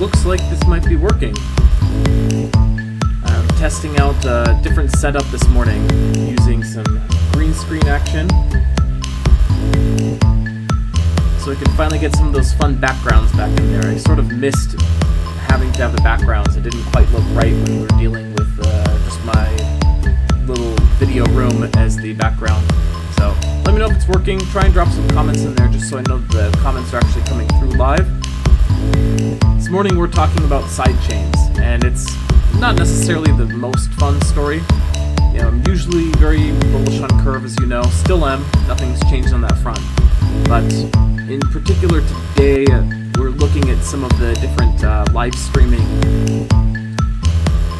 looks like this might be working. I'm testing out a different setup this morning using some green screen action, so I can finally get some of those fun backgrounds back in there. I sort of missed having to have the backgrounds. It didn't quite look right when we were dealing with just my little video room as the background. So let me know if it's working. Try and drop some comments in there just so I know the comments are actually coming through live. This morning we're talking about sidechains, and it's not necessarily the most fun story. You know, I'm usually very bullish on Curve, as you know. Still am. Nothing's changed on that front. But in particular today, we're looking at some of the different live streaming.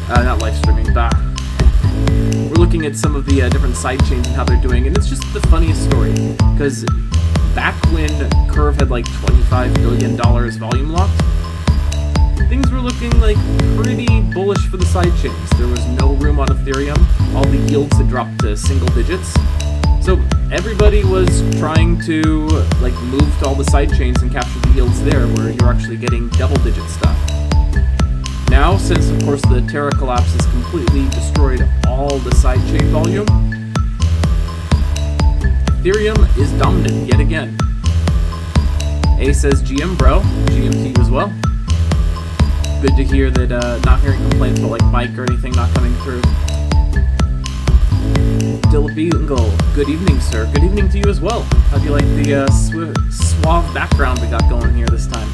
Not live streaming, We're looking at some of the different sidechains and how they're doing, and it's just the funniest story. Because back when Curve had like $25 billion volume locked, things were looking like pretty bullish for the sidechains. There was no room on Ethereum. All the yields had dropped to single digits. So everybody was trying to like move to all the sidechains and capture the yields there, where you're actually getting double-digit stuff. Now, since of course the Terra collapse has completely destroyed all the sidechain volume, Ethereum is dominant yet again. A says GM bro, GM to you as well. Good to hear that not hearing complaints about like Mike or anything not coming through. Dilbingle, good evening, sir. Good evening to you as well. How do you like the suave background we got going here this time?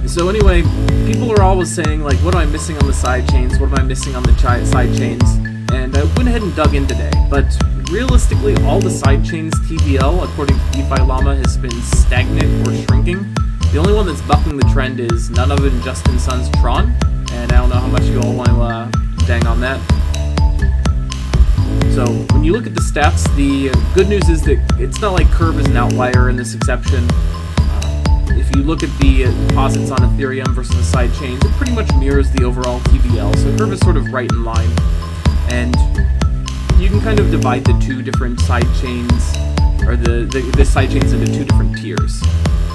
So anyway, people are always saying like, what am I missing on the side chains? What am I missing on the side chains? And I went ahead and dug in today, but realistically, all the side chains TVL, according to DeFi Llama, has been stagnant or shrinking. The only one that's bucking the trend is none other than Justin Sun's Tron, and I don't know how much you all want to dang on that. So when you look at the stats, the good news is that it's not like Curve is an outlier in this exception. If you look at the deposits on Ethereum versus the side chains, it pretty much mirrors the overall TVL, so Curve is sort of right in line. And you can kind of divide the two different side chains, or the side chains into two different tiers.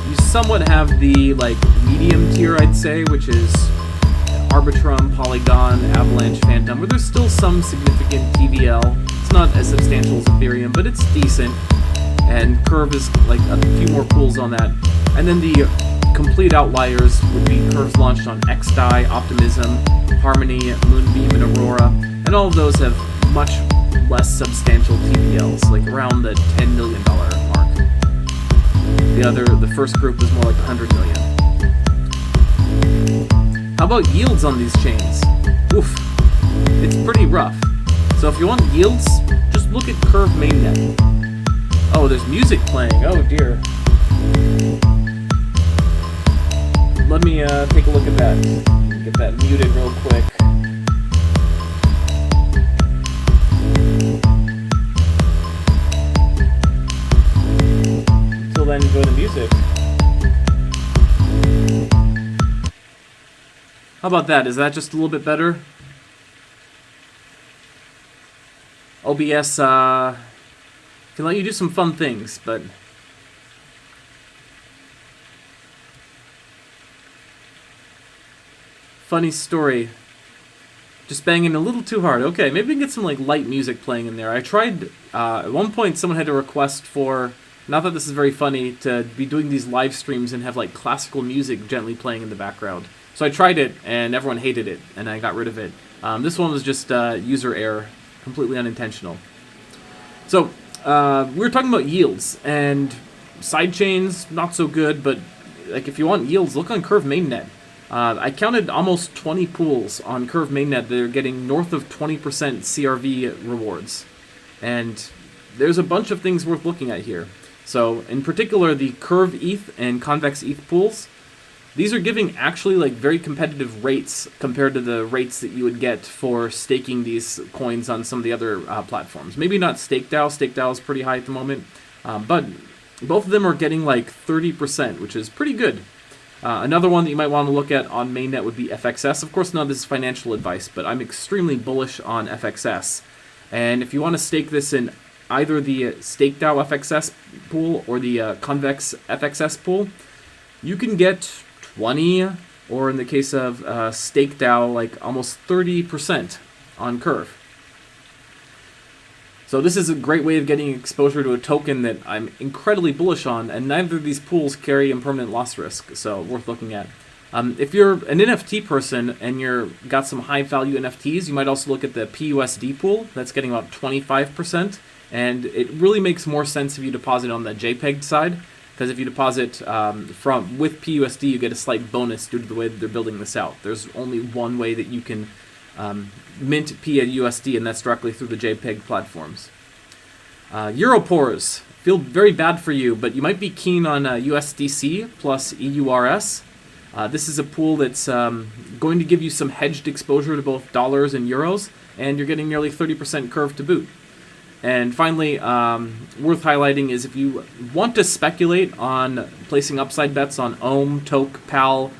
You somewhat have the like medium tier, I'd say, which is Arbitrum, Polygon, Avalanche, Phantom, where there's still some significant TVL. It's not as substantial as Ethereum, but it's decent. And Curve is like a few more pools on that. And then the complete outliers would be Curves launched on XDAI, Optimism, Harmony, Moonbeam, and Aurora. And all of those have much less substantial TVLs, like around the $10 million mark. The first group was more like 100 million. How about yields on these chains? Oof, it's pretty rough. So if you want yields, just look at Curve mainnet. Oh, there's music playing. Oh dear. Let me take a look at that. Get that muted real quick. Until then, enjoy the music. How about that? Is that just a little bit better? OBS can let you do some fun things, but funny story. Just banging a little too hard. Okay, maybe we can get some like light music playing in there. I tried at one point. Someone had a request for, not that this is very funny, to be doing these live streams and have like classical music gently playing in the background. So I tried it, and everyone hated it, and I got rid of it. This one was just user error, completely unintentional. So we were talking about yields, and sidechains, not so good, but like if you want yields, look on Curve mainnet. I counted almost 20 pools on Curve mainnet that are getting north of 20% CRV rewards. And there's a bunch of things worth looking at here. So in particular, the Curve ETH and Convex ETH pools, these are giving actually like very competitive rates compared to the rates that you would get for staking these coins on some of the other platforms. Maybe not StakeDAO. StakeDAO is pretty high at the moment, but both of them are getting like 30%, which is pretty good. Another one that you might want to look at on mainnet would be FXS. Of course, none of this is financial advice, but I'm extremely bullish on FXS. And if you want to stake this in either the StakeDAO FXS pool or the Convex FXS pool, you can get 20, or in the case of StakeDAO, like almost 30% on Curve. So this is a great way of getting exposure to a token that I'm incredibly bullish on, and neither of these pools carry impermanent loss risk, so worth looking at. If you're an NFT person and you're got some high value NFTs, you might also look at the PUSD pool. That's getting about 25%, and it really makes more sense if you deposit on the JPEG side, because if you deposit with PUSD, you get a slight bonus due to the way that they're building this out. There's only one way that you can mint PUSD, and that's directly through the JPEG platforms. Europores, feel very bad for you, but you might be keen on USDC plus EURS. This is a pool that's going to give you some hedged exposure to both dollars and euros, and you're getting nearly 30% Curve to boot. And finally, worth highlighting is if you want to speculate on placing upside bets on Ohm, Toke, PAL,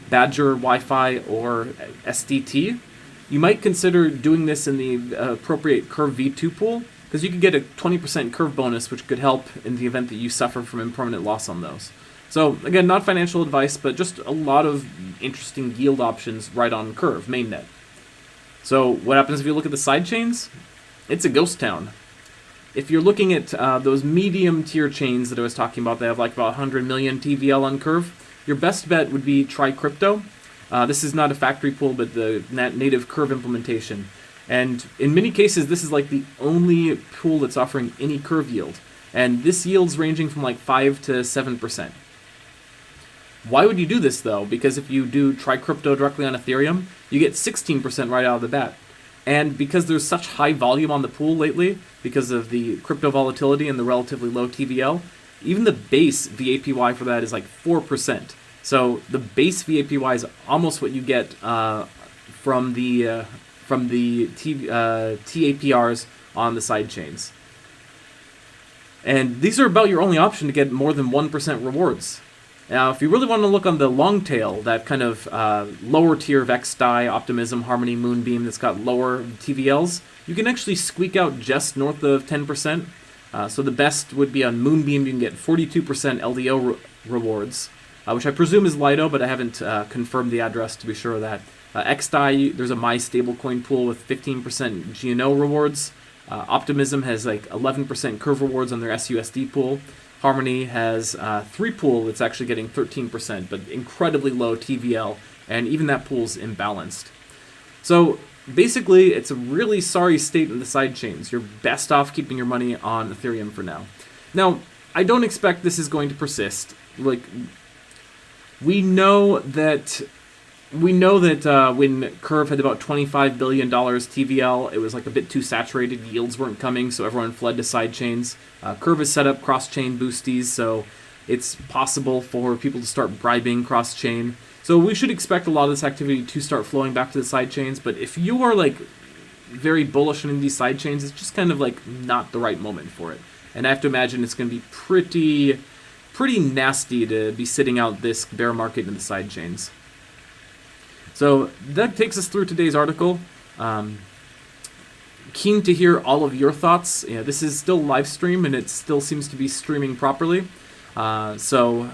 Badger, Wi-Fi, or SDT, you might consider doing this in the appropriate Curve V2 pool, because you could get a 20% Curve bonus, which could help in the event that you suffer from impermanent loss on those. So again, not financial advice, but just a lot of interesting yield options right on Curve, mainnet. So what happens if you look at the sidechains? It's a ghost town. If you're looking at those medium tier chains that I was talking about, they have like about 100 million TVL on Curve, your best bet would be try crypto. This is not a factory pool, but the native Curve implementation. And in many cases, this is like the only pool that's offering any Curve yield. And this yield's ranging from like 5 to 7%. Why would you do this though? Because if you do try crypto directly on Ethereum, you get 16% right out of the bat. And because there's such high volume on the pool lately, because of the crypto volatility and the relatively low TVL, even the base VAPY for that is like 4%. So the base VAPY is almost what you get from the TAPRs on the sidechains. And these are about your only option to get more than 1% rewards. Now, if you really want to look on the long tail, that kind of lower tier of XDAI, Optimism, Harmony, Moonbeam that's got lower TVLs, you can actually squeak out just north of 10%. So the best would be on Moonbeam, you can get 42% LDO rewards, which I presume is Lido, but I haven't confirmed the address to be sure of that. XDAI, there's a My Stablecoin pool with 15% GNO rewards. Optimism has like 11% Curve rewards on their SUSD pool. Harmony has 3 pool that's actually getting 13%, but incredibly low TVL, and even that pool's imbalanced. So basically, it's a really sorry state in the sidechains. You're best off keeping your money on Ethereum for now. Now, I don't expect this is going to persist. Like, we know that when Curve had about $25 billion TVL, it was like a bit too saturated. Yields weren't coming, so everyone fled to sidechains. Curve has set up cross-chain boosties, so it's possible for people to start bribing cross-chain. So we should expect a lot of this activity to start flowing back to the sidechains. But if you are like very bullish on these sidechains, it's just kind of like not the right moment for it. And I have to imagine it's going to be pretty nasty to be sitting out this bear market in the sidechains. So that takes us through today's article. Keen to hear all of your thoughts. Yeah, this is still live stream and it still seems to be streaming properly. So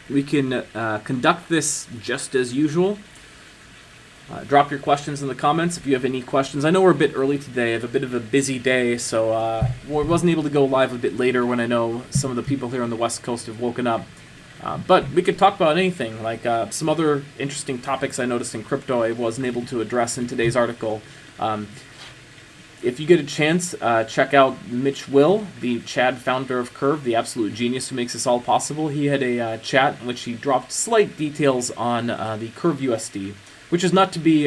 we can conduct this just as usual. Drop your questions in the comments if you have any questions. I know we're a bit early today. I have a bit of a busy day, so I wasn't able to go live a bit later when I know some of the people here on the West Coast have woken up. But we could talk about anything, like some other interesting topics I noticed in crypto I wasn't able to address in today's article. If you get a chance, check out Mitch Will, the Chad founder of Curve, the absolute genius who makes this all possible. He had a chat in which he dropped slight details on the Curve USD, which is not to be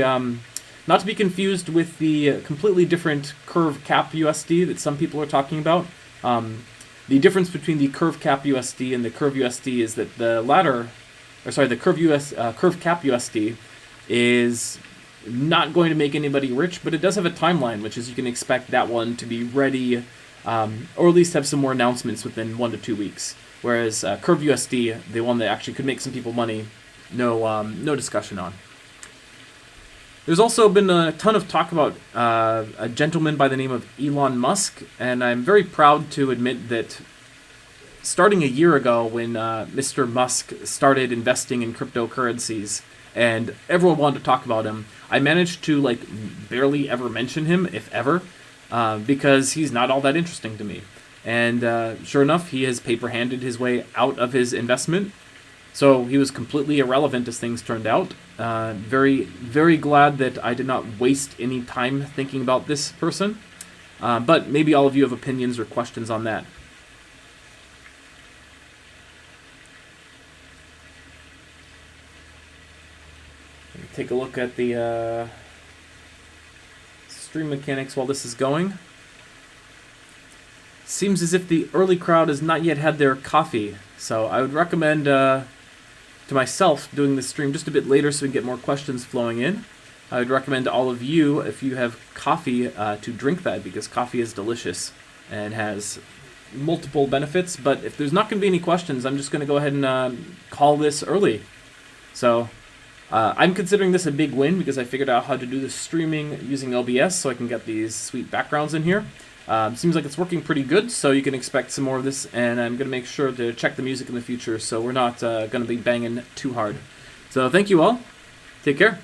confused with the completely different Curve Cap USD that some people are talking about. The difference between the Curve Cap USD and the Curve USD is that the Curve Cap USD is not going to make anybody rich, but it does have a timeline, which is you can expect that one to be ready, or at least have some more announcements within 1 to 2 weeks. Whereas Curve USD, the one that actually could make some people money, no discussion on. There's also been a ton of talk about a gentleman by the name of Elon Musk, and I'm very proud to admit that starting a year ago when Mr. Musk started investing in cryptocurrencies, and everyone wanted to talk about him. I managed to like barely ever mention him, if ever, because he's not all that interesting to me. And sure enough, he has paper-handed his way out of his investment. So he was completely irrelevant as things turned out. Very, very glad that I did not waste any time thinking about this person. But maybe all of you have opinions or questions on that. Take a look at the stream mechanics while this is going. Seems as if the early crowd has not yet had their coffee, so I would recommend to myself doing this stream just a bit later so we can get more questions flowing in. I would recommend to all of you, if you have coffee, to drink that, because coffee is delicious and has multiple benefits. But if there's not going to be any questions, I'm just going to go ahead and call this early. So I'm considering this a big win because I figured out how to do the streaming using OBS so I can get these sweet backgrounds in here. Seems like it's working pretty good, so you can expect some more of this, and I'm going to make sure to check the music in the future so we're not going to be banging too hard. So thank you all. Take care.